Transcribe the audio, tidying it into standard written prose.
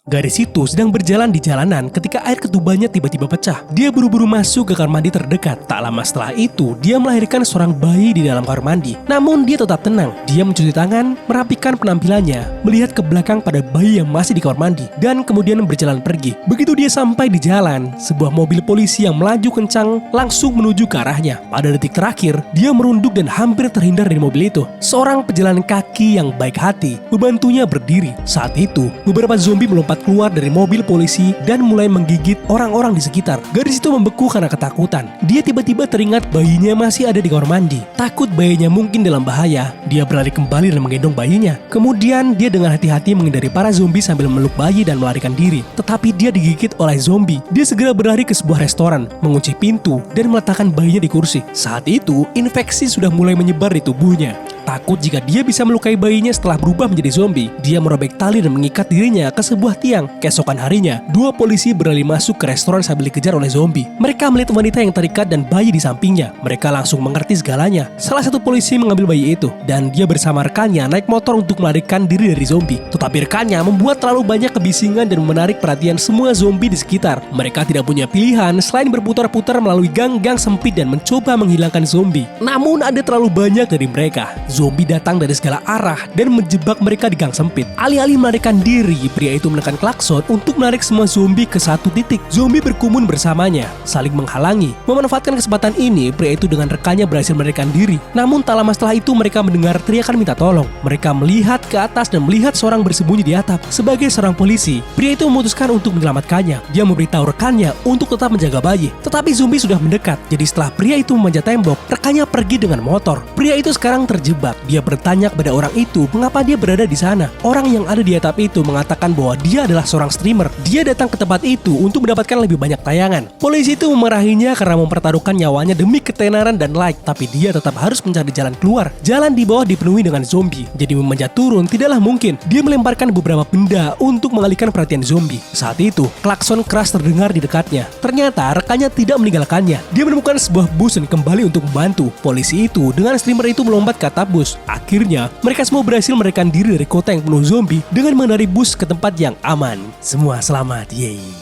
Gadis itu sedang berjalan di jalanan ketika air ketubannya tiba-tiba pecah. Dia buru-buru masuk ke kamar mandi terdekat. Tak lama setelah itu, dia melahirkan seorang bayi di dalam kamar mandi. Namun dia tetap tenang. Dia mencuci tangan, merapikan penampilannya, melihat ke belakang pada bayi yang masih di kamar mandi, dan kemudian berjalan pergi. Begitu dia sampai di jalan, sebuah mobil polisi yang melaju kencang langsung menuju ke arahnya. Pada detik terakhir, dia merunduk dan hampir terhindar dari mobil itu. Seorang pejalan kaki yang baik hati membantunya berdiri. Saat itu, beberapa zombie melompat keluar dari mobil polisi dan mulai menggigit orang-orang di sekitar. Gadis itu membeku karena ketakutan. Dia tiba-tiba teringat bayinya masih ada di kamar mandi. Takut bayinya mungkin dalam bahaya, dia berlari kembali dan menggendong bayinya. Kemudian dia dengan hati-hati menghindari para zombie sambil memeluk bayi dan melarikan diri. Tetapi dia digigit oleh zombie. Dia segera berlari ke sebuah restoran, mengunci pintu, dan meletakkan bayinya di kursi. Saat itu, infeksi sudah mulai menyebar di tubuhnya. Takut jika dia bisa melukai bayinya setelah berubah menjadi zombie, dia merobek tali dan mengikat dirinya ke sebuah tiang. Keesokan harinya, dua polisi berlari masuk ke restoran sambil dikejar oleh zombie. Mereka melihat wanita yang terikat dan bayi di sampingnya. Mereka langsung mengerti segalanya. Salah satu polisi mengambil bayi itu, dan dia bersama rekannya naik motor untuk melarikan diri dari zombie. Tetapi rekannya membuat terlalu banyak kebisingan dan menarik perhatian semua zombie di sekitar. Mereka tidak punya pilihan selain berputar-putar melalui gang-gang sempit dan mencoba menghilangkan zombie. Namun ada terlalu banyak dari mereka. Zombie datang dari segala arah dan menjebak mereka di gang sempit. Alih-alih melarikan diri, pria itu menekan klakson untuk menarik semua zombie ke satu titik. Zombie berkumpul bersamanya, saling menghalangi. Memanfaatkan kesempatan ini, pria itu dengan rekannya berhasil melarikan diri. Namun tak lama setelah itu mereka mendengar teriakan minta tolong. Mereka melihat ke atas dan melihat seorang bersembunyi di atap. Sebagai seorang polisi, pria itu memutuskan untuk menyelamatkannya. Dia memberitahu rekannya untuk tetap menjaga bayi. Tetapi zombie sudah mendekat. Jadi setelah pria itu memanjat tembok, rekannya pergi dengan motor. Pria itu sekarang terjebak. Dia bertanya kepada orang itu mengapa dia berada di sana. Orang yang ada di atap itu mengatakan bahwa dia adalah seorang streamer. Dia datang ke tempat itu untuk mendapatkan lebih banyak tayangan. Polisi itu memarahinya karena mempertaruhkan nyawanya demi ketenaran dan like. Tapi dia tetap harus mencari jalan keluar. Jalan di bawah dipenuhi dengan zombie. Jadi memanjat turun tidaklah mungkin. Dia melemparkan beberapa benda untuk mengalihkan perhatian zombie. Saat itu, klakson keras terdengar di dekatnya. Ternyata rekannya tidak meninggalkannya. Dia menemukan sebuah bus dan kembali untuk membantu. Polisi itu dengan streamer itu melompat ke atap bus. Akhirnya, mereka semua berhasil melarikan diri dari kota yang penuh zombie dengan mengendarai bus ke tempat yang aman. Semua selamat, yeay.